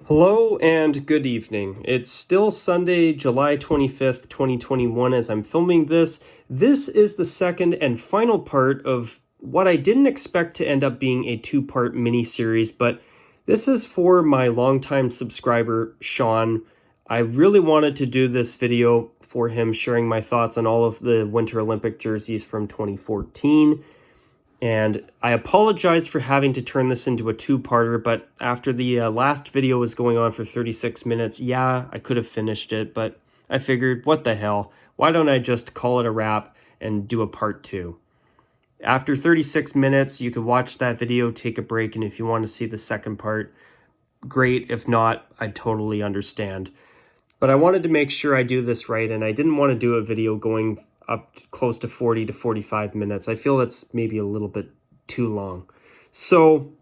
Hello and good evening. It's still Sunday, July 25th, 2021 as I'm filming this. This is the second and final part of what I didn't expect to end up being a two-part mini-series, but this is for my longtime subscriber, Sean. I really wanted to do this video for him, sharing my thoughts on all of the Winter Olympic jerseys from 2014. And I apologize for having to turn this into a two-parter, but after the last video was going on for 36 minutes, yeah, I could have finished it, but I figured, what the hell? Why don't I just call it a wrap and do a part two? After 36 minutes, you can watch that video, take a break, and if you want to see the second part, great. If not, I totally understand. But I wanted to make sure I do this right, and I didn't want to do a video going up close to 40 to 45 minutes. I feel that's maybe a little bit too long. So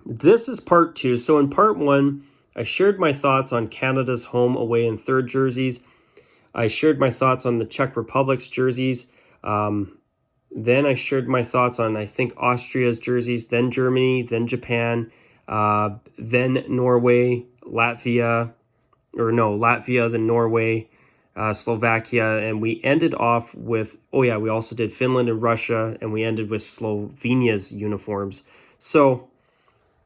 this is part two. So in part one, I shared my thoughts on Canada's home, away, and third jerseys. I shared my thoughts on the Czech Republic's jerseys. Then I shared my thoughts on, I think, Austria's jerseys, then Germany, then Japan, then Norway, Latvia, then Norway, Slovakia, and we ended off with, we also did Finland and Russia, and we ended with Slovenia's uniforms. So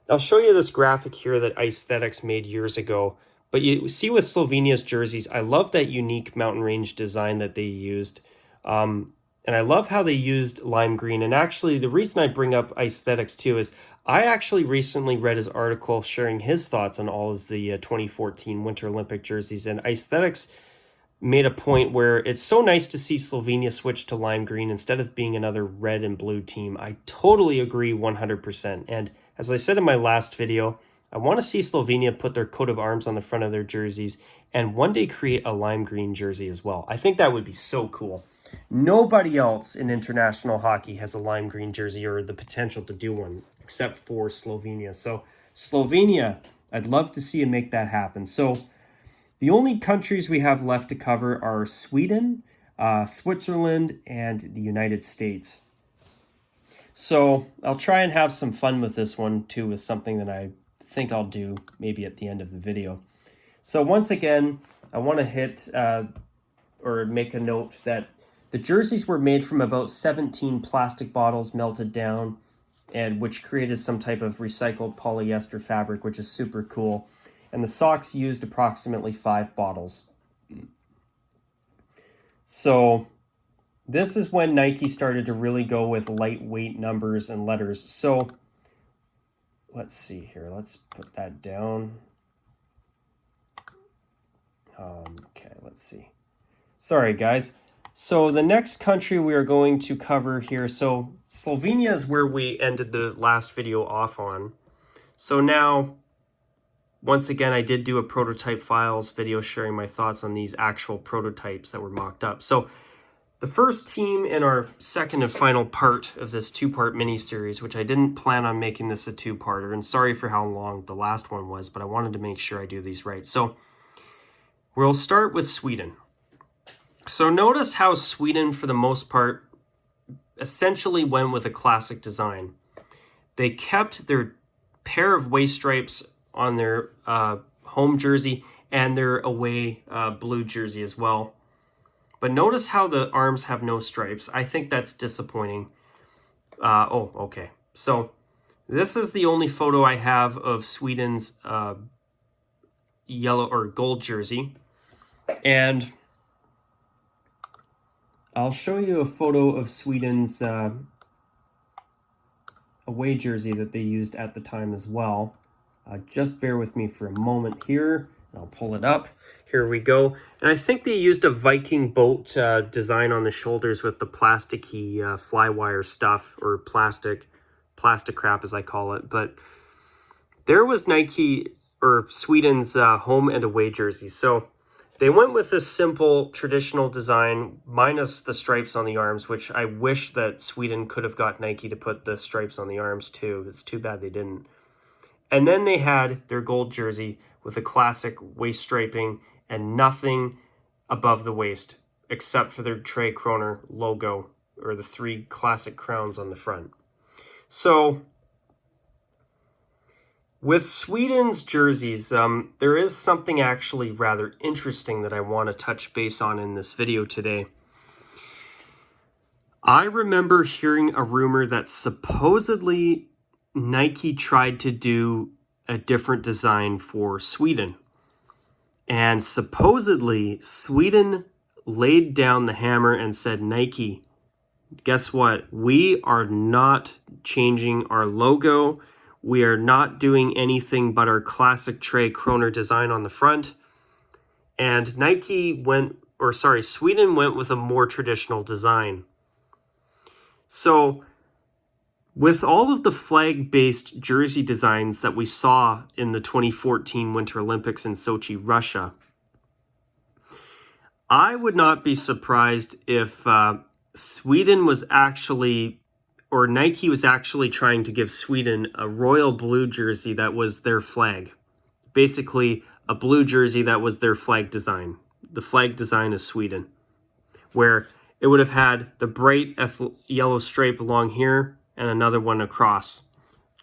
I'll show you this graphic here that Aesthetics made years ago, but you see with Slovenia's jerseys, I love that unique mountain range design that they used, and I love how they used lime green. And actually, the reason I bring up Aesthetics too is I actually recently read his article sharing his thoughts on all of the 2014 Winter Olympic jerseys, and Aesthetics made a point where it's so nice to see Slovenia switch to lime green instead of being another red and blue team. I totally agree 100%. And as I said in my last video, I want to see Slovenia put their coat of arms on the front of their jerseys and one day create a lime green jersey as well. I think that would be so cool. Nobody else in international hockey has a lime green jersey or the potential to do one except for Slovenia. So Slovenia, I'd love to see you make that happen. So the only countries we have left to cover are Sweden, Switzerland, and the United States. So I'll try and have some fun with this one too, with something that I think I'll do maybe at the end of the video. So once again, I want to hit or make a note that the jerseys were made from about 17 plastic bottles melted down, and which created some type of recycled polyester fabric, which is super cool. And the socks used approximately 5 bottles. So this is when Nike started to really go with lightweight numbers and letters. So let's see here. Let's put that down. Okay, let's see. Sorry, guys. So the next country we are going to cover here. So Slovenia is where we ended the last video off on. So now, once again, I did do a prototype files video sharing my thoughts on these actual prototypes that were mocked up. So the first team in our second and final part of this two-part mini-series, which I didn't plan on making this a two-parter, and sorry for how long the last one was, but I wanted to make sure I do these right. So we'll start with Sweden. So notice how Sweden, for the most part, essentially went with a classic design. They kept their pair of waist stripes on their home jersey and their away blue jersey as well. But notice how the arms have no stripes. I think that's disappointing. Okay. So this is the only photo I have of Sweden's yellow or gold jersey. And I'll show you a photo of Sweden's away jersey that they used at the time as well. Just bear with me for a moment here. I'll pull it up. Here we go. And I think they used a Viking boat design on the shoulders with the plasticky flywire stuff, or plastic crap as I call it. But there was Nike or Sweden's home and away jersey. So they went with this simple traditional design minus the stripes on the arms, which I wish that Sweden could have got Nike to put the stripes on the arms too. It's too bad they didn't. And then they had their gold jersey with a classic waist striping and nothing above the waist except for their Tre Kronor logo, or the 3 classic crowns on the front. So With Sweden's jerseys, there is something actually rather interesting that I want to touch base on in this video today. I remember hearing a rumor that supposedly Nike tried to do a different design for Sweden. And supposedly Sweden laid down the hammer and said, Nike, guess what? We are not changing our logo. We are not doing anything but our classic Tre Kronor design on the front. And Sweden went with a more traditional design. So with all of the flag-based jersey designs that we saw in the 2014 Winter Olympics in Sochi, Russia, I would not be surprised if Sweden was actually, or Nike was actually trying to give Sweden a royal blue jersey that was their flag. Basically, a blue jersey that was their flag design. The flag design of Sweden. Where it would have had the bright yellow stripe along here and another one across.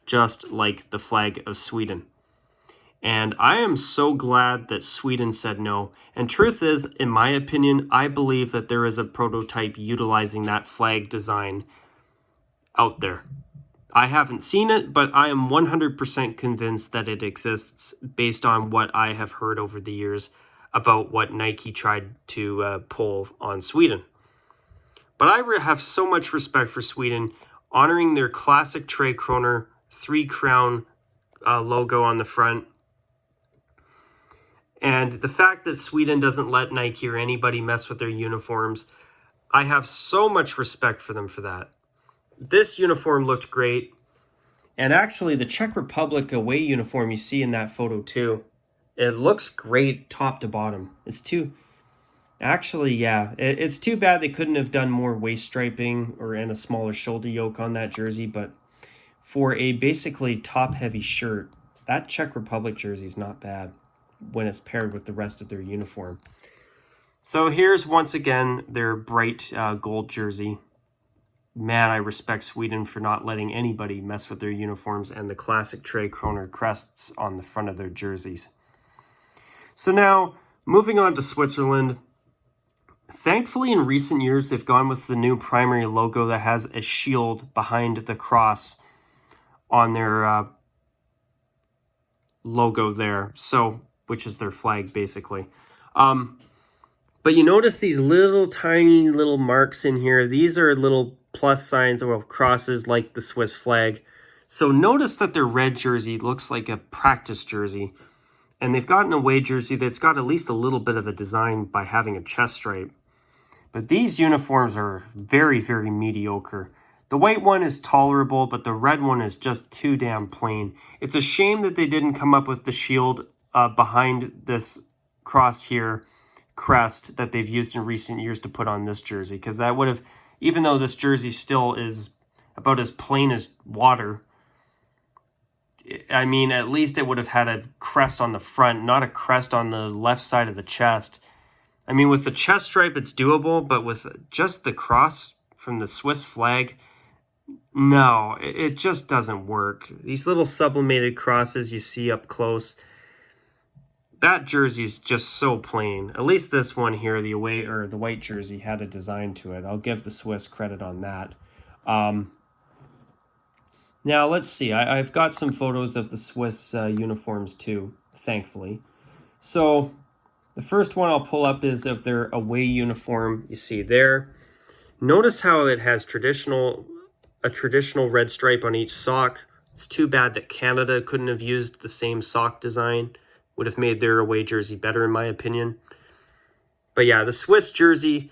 Just like the flag of Sweden. And I am so glad that Sweden said no. And truth is, in my opinion, I believe that there is a prototype utilizing that flag design out there. I haven't seen it, but I am 100% convinced that it exists based on what I have heard over the years about what Nike tried to pull on Sweden. But I have so much respect for Sweden, honoring their classic Tre Kronor 3-crown logo on the front. And the fact that Sweden doesn't let Nike or anybody mess with their uniforms, I have so much respect for them for that. This uniform looked great. And actually, the Czech Republic away uniform you see in that photo too, it looks great top to bottom. It's too bad they couldn't have done more waist striping and a smaller shoulder yoke on that jersey. But for a basically top-heavy shirt, that Czech Republic jersey is not bad when it's paired with the rest of their uniform. So here's once again their bright gold jersey. Man, I respect Sweden for not letting anybody mess with their uniforms and the classic Tre Kronor crests on the front of their jerseys. So now, moving on to Switzerland. Thankfully, in recent years, they've gone with the new primary logo that has a shield behind the cross on their logo there. So, which is their flag, basically. But you notice these little tiny little marks in here. These are little plus signs or crosses like the Swiss flag. So notice that their red jersey looks like a practice jersey. And they've got an away jersey that's got at least a little bit of a design by having a chest stripe. But these uniforms are very, very mediocre. The white one is tolerable, but the red one is just too damn plain. It's a shame that they didn't come up with the shield behind this cross here crest that they've used in recent years to put on this jersey, because that would have, even though this jersey still is about as plain as water, I mean, at least it would have had a crest on the front, not a crest on the left side of the chest. I mean, with the chest stripe, it's doable, but with just the cross from the Swiss flag, no, it just doesn't work. These little sublimated crosses you see up close, that jersey's just so plain. At least this one here, the away or the white jersey, had a design to it. I'll give the Swiss credit on that. Now let's see. I've got some photos of the Swiss uniforms too, thankfully. So the first one I'll pull up is of their away uniform. You see there. Notice how it has a traditional red stripe on each sock. It's too bad that Canada couldn't have used the same sock design. Would have made their away jersey better, in my opinion. But yeah, the Swiss jersey.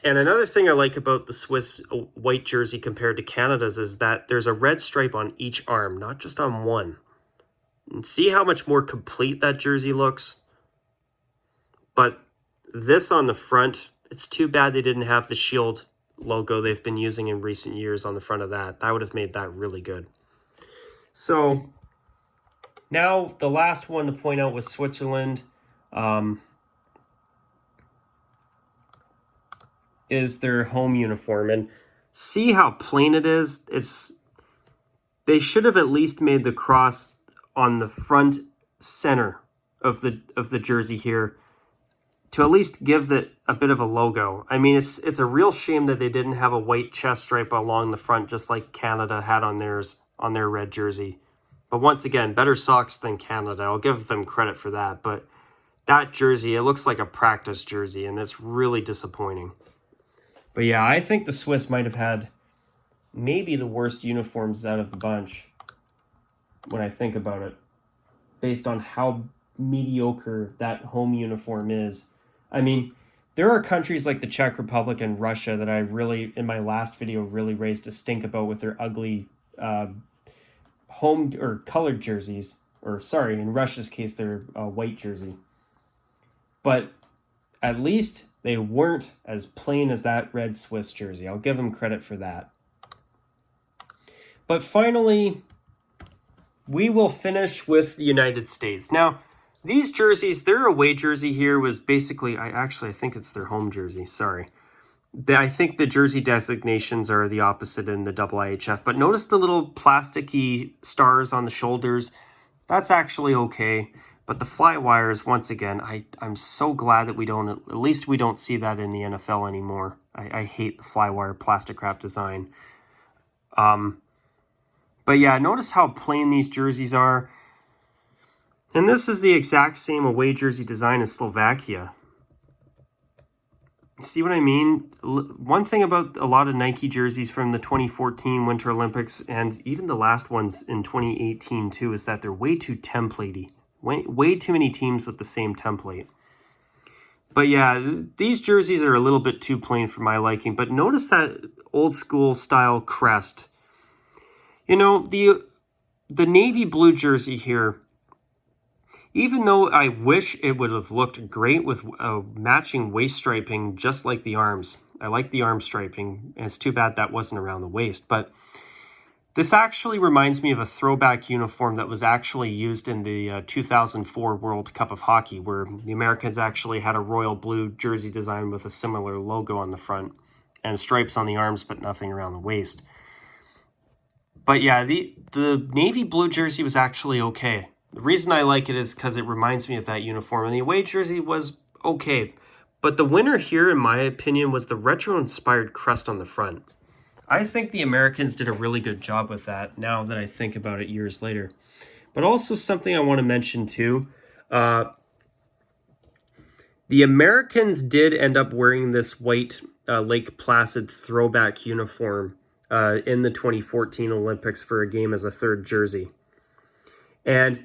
And another thing I like about the Swiss white jersey compared to Canada's is that there's a red stripe on each arm, not just on one. And see how much more complete that jersey looks? But this on the front, it's too bad they didn't have the shield logo they've been using in recent years on the front of that. That would have made that really good. So now the last one to point out was Switzerland. Is their home uniform, and see how plain it is. They should have at least made the cross on the front center of the jersey here to at least give it a bit of a logo. I mean, it's a real shame that they didn't have a white chest stripe along the front, just like Canada had on theirs, on their red jersey. But once again, better socks than Canada. I'll give them credit for that. But that jersey, it looks like a practice jersey, and it's really disappointing. But yeah, I think the Swiss might have had maybe the worst uniforms out of the bunch when I think about it, based on how mediocre that home uniform is. I mean, there are countries like the Czech Republic and Russia that I really, in my last video, really raised a stink about with their ugly home or colored jerseys. Or sorry, in Russia's case, their white jersey. But at least they weren't as plain as that red Swiss jersey. I'll give them credit for that. But finally, we will finish with the United States. Now, these jerseys, their away jersey here was basically, I think it's their home jersey, sorry. I think the jersey designations are the opposite in the IIHF, but notice the little plasticky stars on the shoulders. That's actually okay, but the fly wires, once again, I'm so glad that at least we don't see that in the NFL anymore. I hate the fly wire plastic wrap design. But yeah, notice how plain these jerseys are. And this is the exact same away jersey design as Slovakia. See what I mean? One thing about a lot of Nike jerseys from the 2014 Winter Olympics and even the last ones in 2018 too is that they're way too templatey. Way too many teams with the same template. But yeah, these jerseys are a little bit too plain for my liking. But notice that old school style crest. You know, the navy blue jersey here, even though I wish it would have looked great with matching waist striping just like the arms. I like the arm striping, and it's too bad that wasn't around the waist. But this actually reminds me of a throwback uniform that was actually used in the 2004 World Cup of Hockey, where the Americans actually had a royal blue jersey design with a similar logo on the front and stripes on the arms, but nothing around the waist. But yeah, the navy blue jersey was actually okay. The reason I like it is because it reminds me of that uniform. And the away jersey was okay. But the winner here, in my opinion, was the retro-inspired crest on the front. I think the Americans did a really good job with that, now that I think about it years later. But also something I want to mention too. The Americans did end up wearing this white Lake Placid throwback uniform in the 2014 Olympics for a game as a third jersey. And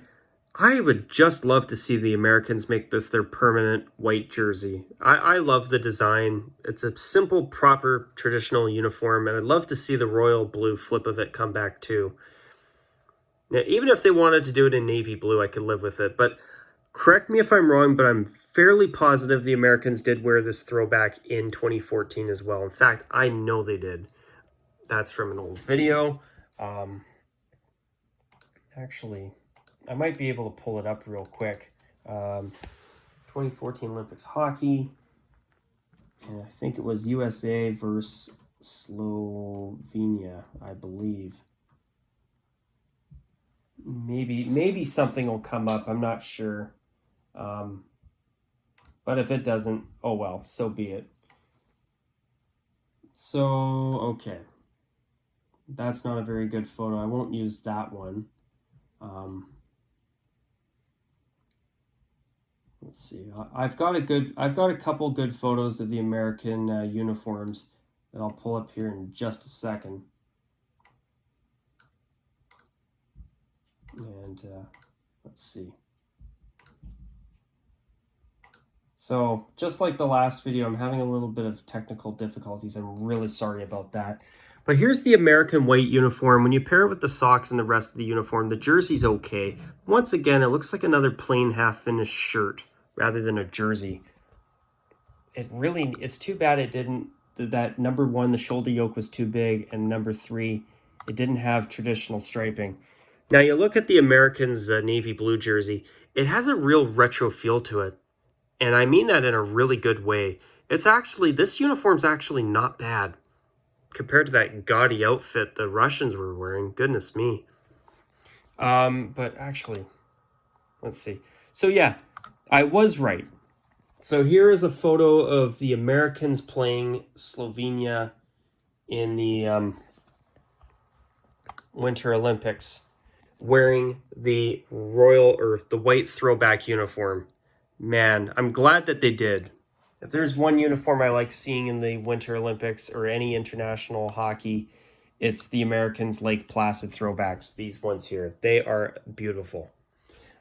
I would just love to see the Americans make this their permanent white jersey. I love the design. It's a simple, proper, traditional uniform, and I'd love to see the royal blue flip of it come back too. Now, even if they wanted to do it in navy blue, I could live with it. But correct me if I'm wrong, but I'm fairly positive the Americans did wear this throwback in 2014 as well. In fact, I know they did. That's from an old video. Actually, I might be able to pull it up real quick. 2014 Olympics hockey. And I think it was USA versus Slovenia, I believe. Maybe something will come up. I'm not sure. But if it doesn't, oh well, so be it. So, okay. That's not a very good photo. I won't use that one. Let's see. I've got a couple good photos of the American uniforms that I'll pull up here in just a second. And let's see. So just like the last video, I'm having a little bit of technical difficulties. I'm really sorry about that. But here's the American white uniform. When you pair it with the socks and the rest of the uniform, the jersey's okay. Once again, it looks like another plain half-finished shirt rather than a jersey. It's too bad it didn't, that number one, the shoulder yoke was too big, and number three, it didn't have traditional striping. Now you look at the Americans' navy blue jersey, it has a real retro feel to it. And I mean that in a really good way. This uniform's actually not bad compared to that gaudy outfit the Russians were wearing. Goodness me. But actually, let's see. So yeah, I was right. So here is a photo of the Americans playing Slovenia in the Winter Olympics, wearing the royal or the white throwback uniform. Man, I'm glad that they did. If there's one uniform I like seeing in the Winter Olympics or any international hockey, it's the Americans Lake Placid throwbacks. These ones here, they are beautiful.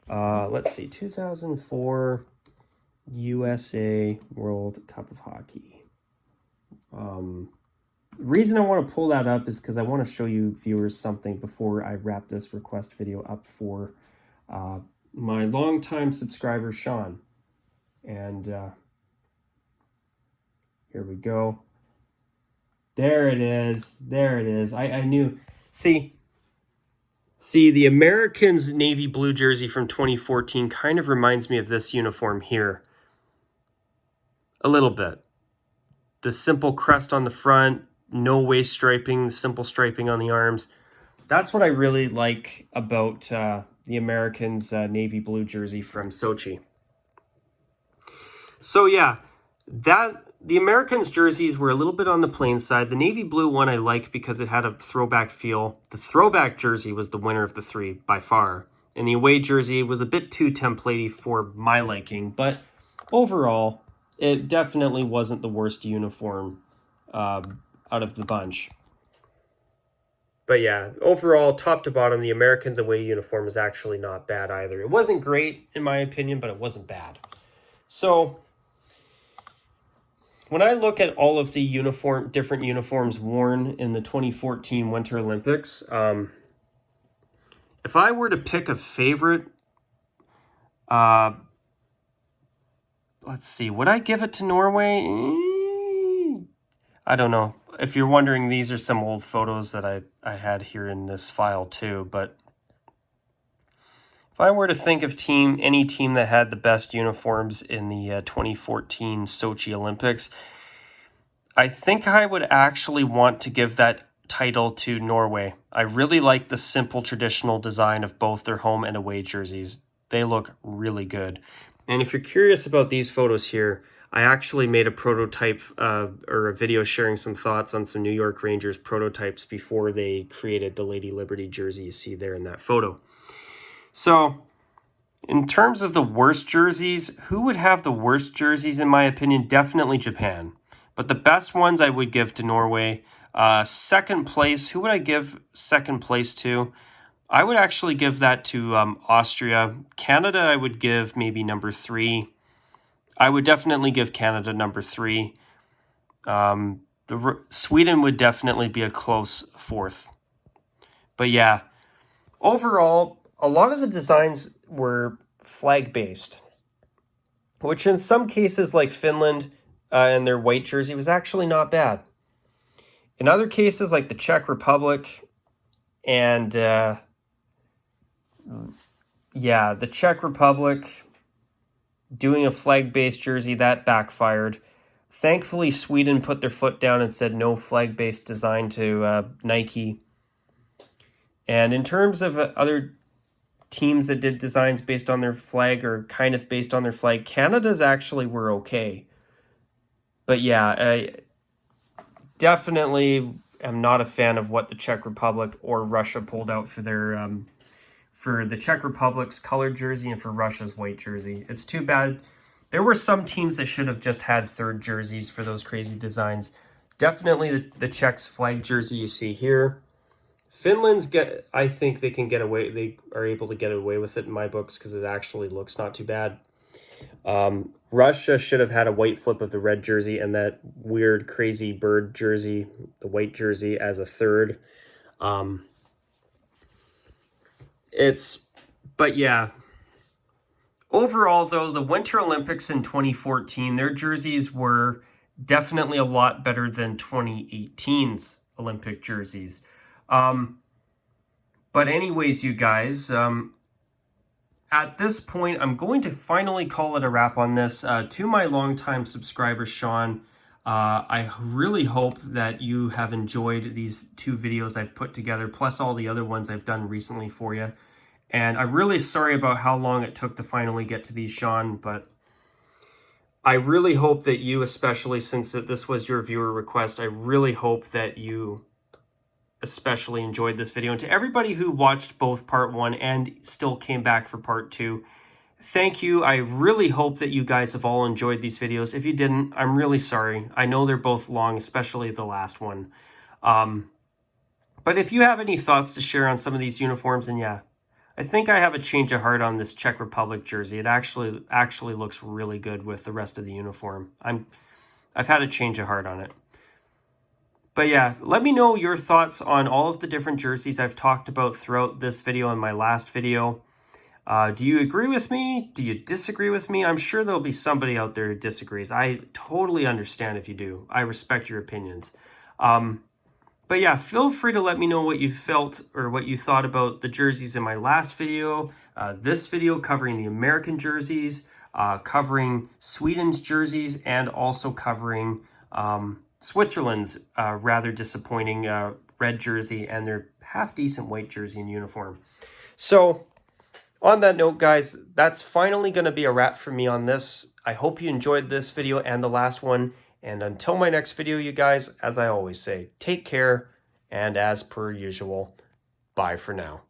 Let's see, 2004 USA World Cup of Hockey. Reason I want to pull that up is because I want to show you viewers something before I wrap this request video up for my longtime subscriber, Sean. And here we go. There it is. There it is. I knew. See, the Americans navy blue jersey from 2014 kind of reminds me of this uniform here. A little bit. The simple crest on the front, no waist striping, simple striping on the arms. That's what I really like about the Americans navy blue jersey from Sochi. So yeah, the Americans jerseys were a little bit on the plain side. The navy blue one I like because it had a throwback feel. The throwback jersey was the winner of the three by far. And the away jersey was a bit too templatey for my liking. But overall, it definitely wasn't the worst uniform out of the bunch. But yeah, overall, top to bottom, the Americans away uniform is actually not bad either. It wasn't great, in my opinion, but it wasn't bad. So when I look at all of the different uniforms worn in the 2014 Winter Olympics, if I were to pick a favorite, let's see, would I give it to Norway? I don't know. If you're wondering, these are some old photos that I had here in this file too, but if I were to think of any team that had the best uniforms in the 2014 Sochi Olympics, I think I would actually want to give that title to Norway. I really like the simple traditional design of both their home and away jerseys. They look really good. And if you're curious about these photos here, I actually made a prototype or a video sharing some thoughts on some New York Rangers prototypes before they created the Lady Liberty jersey you see there in that photo. So in terms of the worst jerseys, who would have the worst jerseys in my opinion? Definitely Japan. But the best ones I would give to Norway. Second place, who would I give second place to? I would actually give that to Austria. Canada, I would give maybe number 3. I would definitely give Canada number 3. Sweden would definitely be a close 4th. But yeah, overall, a lot of the designs were flag-based, which in some cases, like Finland and their white jersey, was actually not bad. In other cases, like the Czech Republic and the Czech Republic doing a flag-based jersey, that backfired. Thankfully, Sweden put their foot down and said no flag-based design to Nike. And in terms of other teams that did designs based on their flag or kind of based on their flag, Canada's actually were okay. But yeah, I definitely am not a fan of what the Czech Republic or Russia pulled out for their for the Czech Republic's colored jersey and for Russia's white jersey. It's too bad. There were some teams that should have just had third jerseys for those crazy designs. Definitely the Czechs flag jersey you see here. Finland's I think they can get away. They are able to get away with it in my books because it actually looks not too bad. Russia should have had a white flip of the red jersey and that weird crazy bird jersey, the white jersey, as a third. But yeah. Overall, though, the Winter Olympics in 2014, their jerseys were definitely a lot better than 2018's Olympic jerseys. But anyways, you guys, at this point, I'm going to finally call it a wrap on this. To my longtime subscriber, Sean, I really hope that you have enjoyed these 2 videos I've put together, plus all the other ones I've done recently for you. And I'm really sorry about how long it took to finally get to these, Sean, but I really hope that you, especially since this was your viewer request, I really hope that you especially enjoyed this video. And to everybody who watched both part 1 and still came back for part 2, thank you. I really hope that you guys have all enjoyed these videos. If you didn't, I'm really sorry. I know they're both long, especially the last one. But if you have any thoughts to share on some of these uniforms, and yeah, I think I have a change of heart on this Czech Republic jersey. It actually looks really good with the rest of the uniform. I've had a change of heart on it. But yeah, let me know your thoughts on all of the different jerseys I've talked about throughout this video and my last video. Do you agree with me? Do you disagree with me? I'm sure there'll be somebody out there who disagrees. I totally understand if you do. I respect your opinions. But yeah, feel free to let me know what you felt or what you thought about the jerseys in my last video, this video covering the American jerseys, covering Sweden's jerseys, and also covering Switzerland's rather disappointing red jersey and their half-decent white jersey and uniform. So, on that note, guys, that's finally going to be a wrap for me on this. I hope you enjoyed this video and the last one. And until my next video, you guys, as I always say, take care, and as per usual, bye for now.